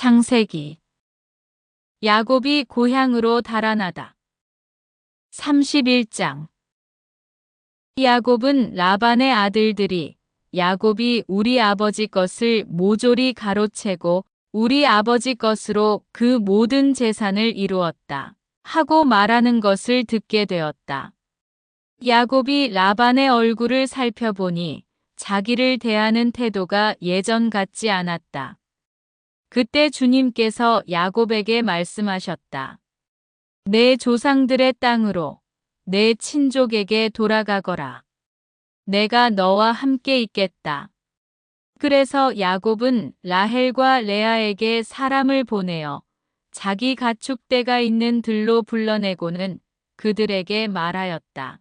창세기. 야곱이 고향으로 달아나다. 31장. 야곱은 라반의 아들들이 야곱이 우리 아버지 것을 모조리 가로채고 우리 아버지 것으로 그 모든 재산을 이루었다 하고 말하는 것을 듣게 되었다. 야곱이 라반의 얼굴을 살펴보니 자기를 대하는 태도가 예전 같지 않았다. 그때 주님께서 야곱에게 말씀하셨다. 내 조상들의 땅으로 내 친족에게 돌아가거라. 내가 너와 함께 있겠다. 그래서 야곱은 라헬과 레아에게 사람을 보내어 자기 가축대가 있는 들로 불러내고는 그들에게 말하였다.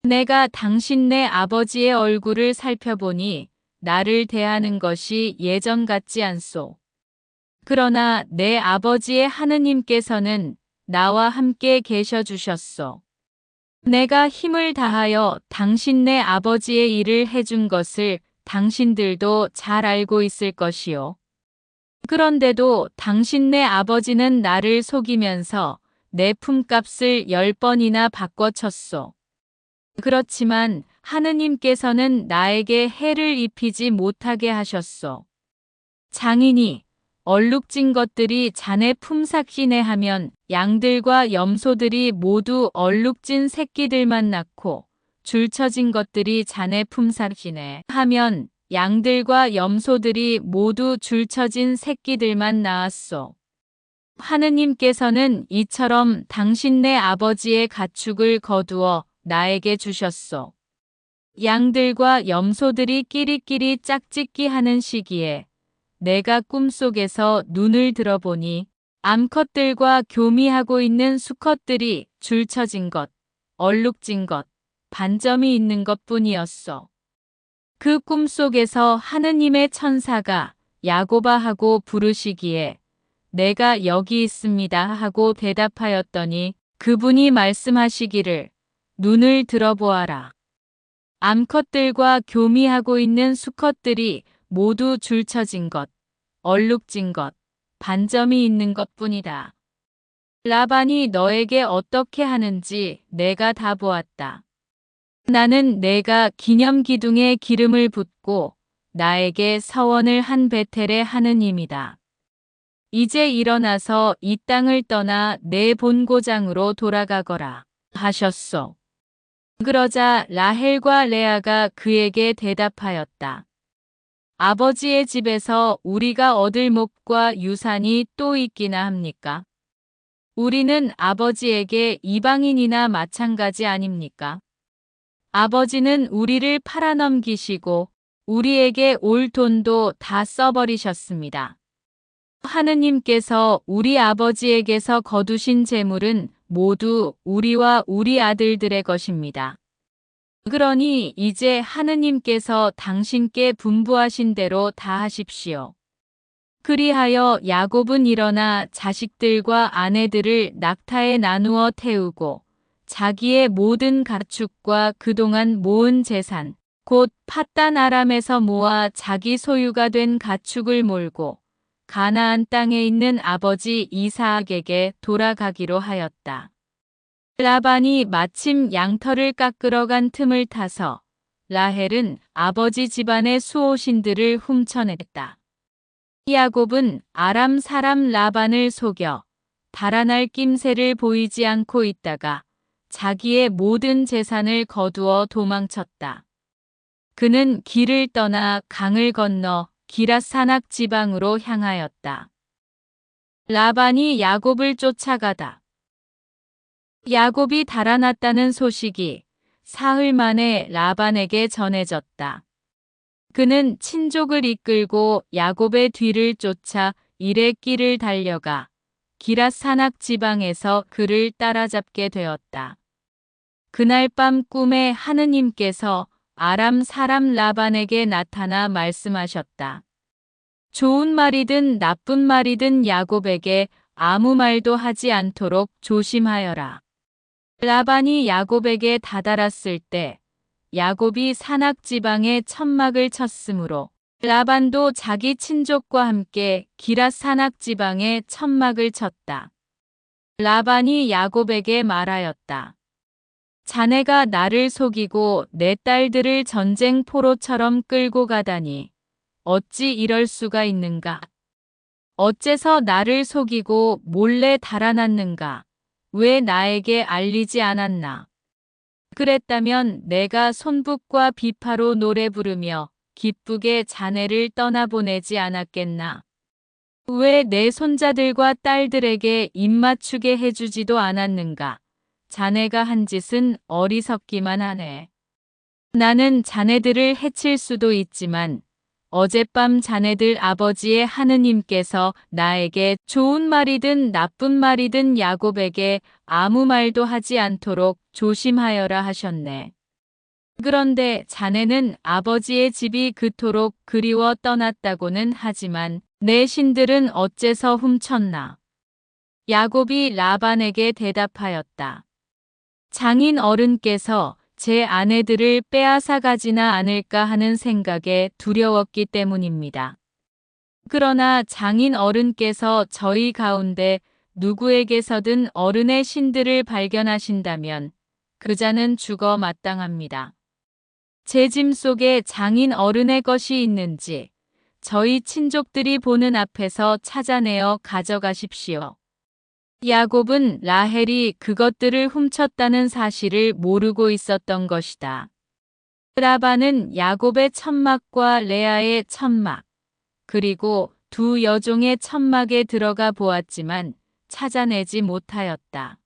내가 당신네 아버지의 얼굴을 살펴보니 나를 대하는 것이 예전 같지 않소. 그러나 내 아버지의 하느님께서는 나와 함께 계셔 주셨소. 내가 힘을 다하여 당신네 아버지의 일을 해준 것을 당신들도 잘 알고 있을 것이요. 그런데도 당신네 아버지는 나를 속이면서 내 품값을 10번이나 바꿔쳤소. 그렇지만 하느님께서는 나에게 해를 입히지 못하게 하셨소. 장인이 얼룩진 것들이 자네 품삯이네 하면 양들과 염소들이 모두 얼룩진 새끼들만 낳고 줄처진 것들이 자네 품삯이네 하면 양들과 염소들이 모두 줄처진 새끼들만 낳았소. 하느님께서는 이처럼 당신네 아버지의 가축을 거두어 나에게 주셨소. 양들과 염소들이 끼리끼리 짝짓기 하는 시기에 내가 꿈속에서 눈을 들어보니 암컷들과 교미하고 있는 수컷들이 줄처진 것, 얼룩진 것, 반점이 있는 것뿐이었소. 그 꿈속에서 하느님의 천사가 야곱아 하고 부르시기에 내가 여기 있습니다 하고 대답하였더니 그분이 말씀하시기를 눈을 들어보아라. 암컷들과 교미하고 있는 수컷들이 모두 줄처진 것, 얼룩진 것, 반점이 있는 것뿐이다. 라반이 너에게 어떻게 하는지 내가 다 보았다. 나는 내가 기념기둥에 기름을 붓고 나에게 서원을 한 베텔의 하느님이다. 이제 일어나서 이 땅을 떠나 내 본고장으로 돌아가거라 하셨소. 그러자 라헬과 레아가 그에게 대답하였다. 아버지의 집에서 우리가 얻을 몫과 유산이 또 있기나 합니까? 우리는 아버지에게 이방인이나 마찬가지 아닙니까? 아버지는 우리를 팔아넘기시고 우리에게 올 돈도 다 써버리셨습니다. 하느님께서 우리 아버지에게서 거두신 재물은 모두 우리와 우리 아들들의 것입니다. 그러니 이제 하느님께서 당신께 분부하신 대로 다 하십시오. 그리하여 야곱은 일어나 자식들과 아내들을 낙타에 나누어 태우고 자기의 모든 가축과 그동안 모은 재산, 곧 팟단 아람에서 모아 자기 소유가 된 가축을 몰고 가나안 땅에 있는 아버지 이사악에게 돌아가기로 하였다. 라반이 마침 양털을 깎으러 간 틈을 타서 라헬은 아버지 집안의 수호신들을 훔쳐냈다. 야곱은 아람 사람 라반을 속여 달아날 낌새를 보이지 않고 있다가 자기의 모든 재산을 거두어 도망쳤다. 그는 길을 떠나 강을 건너 기랏산악 지방으로 향하였다. 라반이 야곱을 쫓아가다. 야곱이 달아났다는 소식이 사흘 만에 라반에게 전해졌다. 그는 친족을 이끌고 야곱의 뒤를 쫓아 이레 길을 달려가 기랏산악 지방에서 그를 따라잡게 되었다. 그날 밤 꿈에 하느님께서 아람 사람 라반에게 나타나 말씀하셨다. 좋은 말이든 나쁜 말이든 야곱에게 아무 말도 하지 않도록 조심하여라. 라반이 야곱에게 다다랐을 때 야곱이 산악 지방에 천막을 쳤으므로 라반도 자기 친족과 함께 기랏 산악 지방에 천막을 쳤다. 라반이 야곱에게 말하였다. 자네가 나를 속이고 내 딸들을 전쟁 포로처럼 끌고 가다니 어찌 이럴 수가 있는가? 어째서 나를 속이고 몰래 달아났는가? 왜 나에게 알리지 않았나? 그랬다면 내가 손붓과 비파로 노래 부르며 기쁘게 자네를 떠나보내지 않았겠나? 왜 내 손자들과 딸들에게 입맞추게 해주지도 않았는가? 자네가 한 짓은 어리석기만 하네. 나는 자네들을 해칠 수도 있지만 어젯밤 자네들 아버지의 하느님께서 나에게 좋은 말이든 나쁜 말이든 야곱에게 아무 말도 하지 않도록 조심하여라 하셨네. 그런데 자네는 아버지의 집이 그토록 그리워 떠났다고는 하지만 내 신들은 어째서 훔쳤나? 야곱이 라반에게 대답하였다. 장인 어른께서 제 아내들을 빼앗아 가지나 않을까 하는 생각에 두려웠기 때문입니다. 그러나 장인 어른께서 저희 가운데 누구에게서든 어른의 신들을 발견하신다면 그 자는 죽어 마땅합니다. 제 짐 속에 장인 어른의 것이 있는지 저희 친족들이 보는 앞에서 찾아내어 가져가십시오. 야곱은 라헬이 그것들을 훔쳤다는 사실을 모르고 있었던 것이다. 라반은 야곱의 천막과 레아의 천막, 그리고 두 여종의 천막에 들어가 보았지만 찾아내지 못하였다.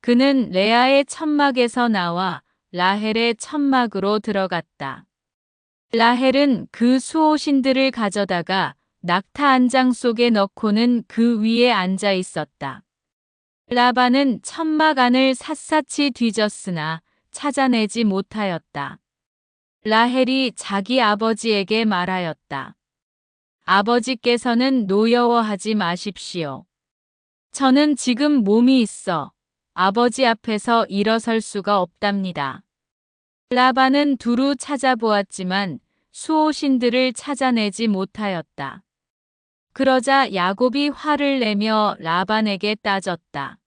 그는 레아의 천막에서 나와 라헬의 천막으로 들어갔다. 라헬은 그 수호신들을 가져다가 낙타 안장 속에 넣고는 그 위에 앉아 있었다. 라반은 천막 안을 샅샅이 뒤졌으나 찾아내지 못하였다. 라헬이 자기 아버지에게 말하였다. 아버지께서는 노여워하지 마십시오. 저는 지금 몸이 있어 아버지 앞에서 일어설 수가 없답니다. 라반은 두루 찾아보았지만 수호신들을 찾아내지 못하였다. 그러자 야곱이 화를 내며 라반에게 따졌다.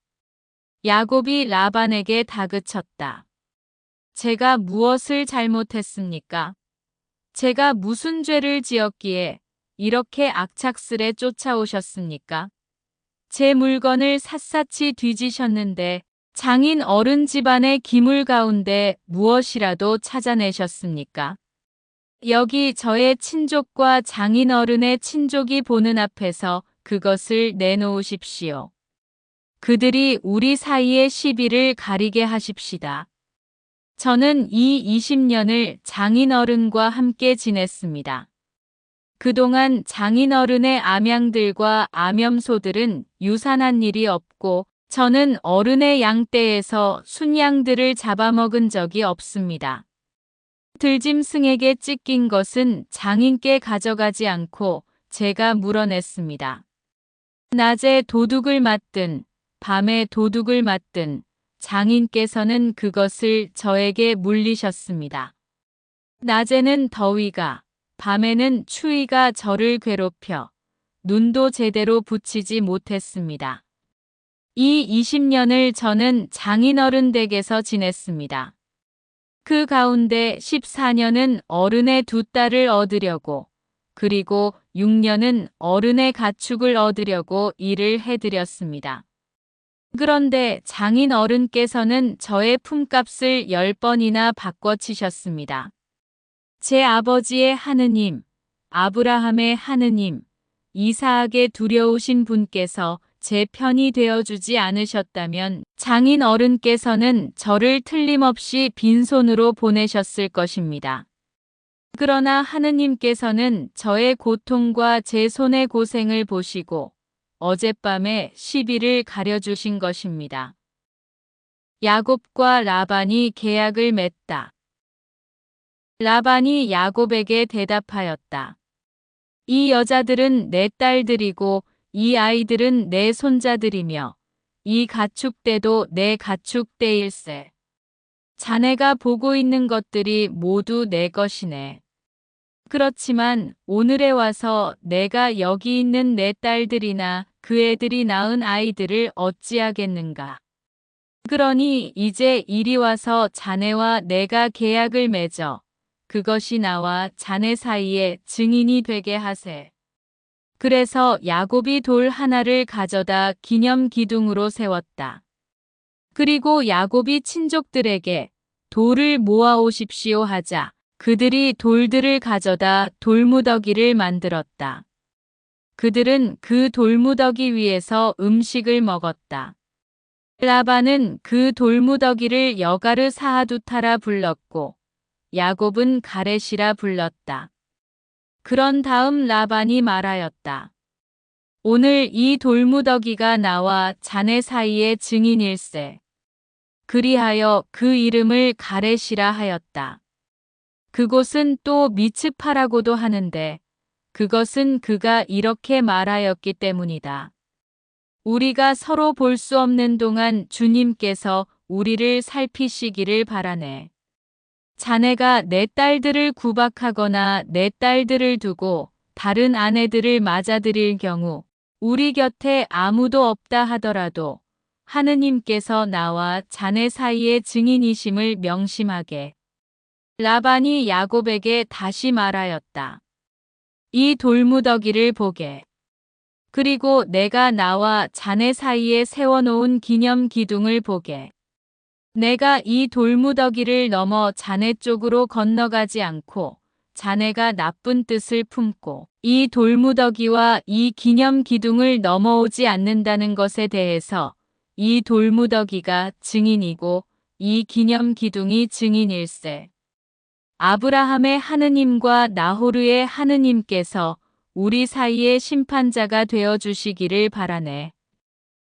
야곱이 라반에게 다그쳤다. 제가 무엇을 잘못했습니까? 제가 무슨 죄를 지었기에 이렇게 악착스레 쫓아오셨습니까? 제 물건을 샅샅이 뒤지셨는데 장인 어른 집안의 기물 가운데 무엇이라도 찾아내셨습니까? 여기 저의 친족과 장인 어른의 친족이 보는 앞에서 그것을 내놓으십시오. 그들이 우리 사이의 시비를 가리게 하십시다. 저는 이 20년을 장인 어른과 함께 지냈습니다. 그동안 장인 어른의 암양들과 암염소들은 유산한 일이 없고 저는 어른의 양떼에서 순양들을 잡아먹은 적이 없습니다. 들짐승에게 찢긴 것은 장인께 가져가지 않고 제가 물어냈습니다. 낮에 도둑을 맞든 밤에 도둑을 맞든 장인께서는 그것을 저에게 물리셨습니다. 낮에는 더위가, 밤에는 추위가 저를 괴롭혀 눈도 제대로 붙이지 못했습니다. 이 20년을 저는 장인어른 댁에서 지냈습니다. 그 가운데 14년은 어른의 두 딸을 얻으려고, 그리고 6년은 어른의 가축을 얻으려고 일을 해드렸습니다. 그런데 장인 어른께서는 저의 품값을 10번이나 바꿔치셨습니다. 제 아버지의 하느님, 아브라함의 하느님, 이사악의 두려우신 분께서 제 편이 되어주지 않으셨다면 장인 어른께서는 저를 틀림없이 빈손으로 보내셨을 것입니다. 그러나 하느님께서는 저의 고통과 제 손의 고생을 보시고 어젯밤에 시비를 가려주신 것입니다. 야곱과 라반이 계약을 맺다. 라반이 야곱에게 대답하였다. 이 여자들은 내 딸들이고 이 아이들은 내 손자들이며 이 가축대도 내 가축대일세. 자네가 보고 있는 것들이 모두 내 것이네. 그렇지만 오늘에 와서 내가 여기 있는 내 딸들이나 그 애들이 낳은 아이들을 어찌하겠는가. 그러니 이제 이리 와서 자네와 내가 계약을 맺어 그것이 나와 자네 사이에 증인이 되게 하세. 그래서 야곱이 돌 하나를 가져다 기념 기둥으로 세웠다. 그리고 야곱이 친족들에게 돌을 모아 오십시오 하자 그들이 돌들을 가져다 돌무더기를 만들었다. 그들은 그 돌무더기 위에서 음식을 먹었다. 라반은 그 돌무더기를 여가르 사하두타라 불렀고 야곱은 가렛이라 불렀다. 그런 다음 라반이 말하였다. 오늘 이 돌무더기가 나와 자네 사이의 증인일세. 그리하여 그 이름을 가렛이라 하였다. 그곳은 또 미츠파라고도 하는데 그것은 그가 이렇게 말하였기 때문이다. 우리가 서로 볼 수 없는 동안 주님께서 우리를 살피시기를 바라네. 자네가 내 딸들을 구박하거나 내 딸들을 두고 다른 아내들을 맞아들일 경우 우리 곁에 아무도 없다 하더라도 하느님께서 나와 자네 사이의 증인이심을 명심하게. 라반이 야곱에게 다시 말하였다. 이 돌무더기를 보게. 그리고 내가 나와 자네 사이에 세워놓은 기념 기둥을 보게. 내가 이 돌무더기를 넘어 자네 쪽으로 건너가지 않고 자네가 나쁜 뜻을 품고 이 돌무더기와 이 기념 기둥을 넘어오지 않는다는 것에 대해서 이 돌무더기가 증인이고 이 기념 기둥이 증인일세. 아브라함의 하느님과 나호르의 하느님께서 우리 사이의 심판자가 되어 주시기를 바라네.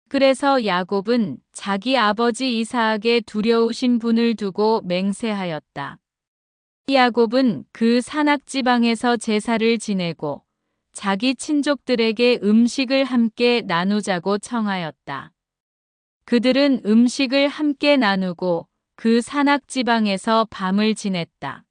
그래서 야곱은 자기 아버지 이삭의 두려우신 분을 두고 맹세하였다. 야곱은 그 산악지방에서 제사를 지내고 자기 친족들에게 음식을 함께 나누자고 청하였다. 그들은 음식을 함께 나누고 그 산악지방에서 밤을 지냈다.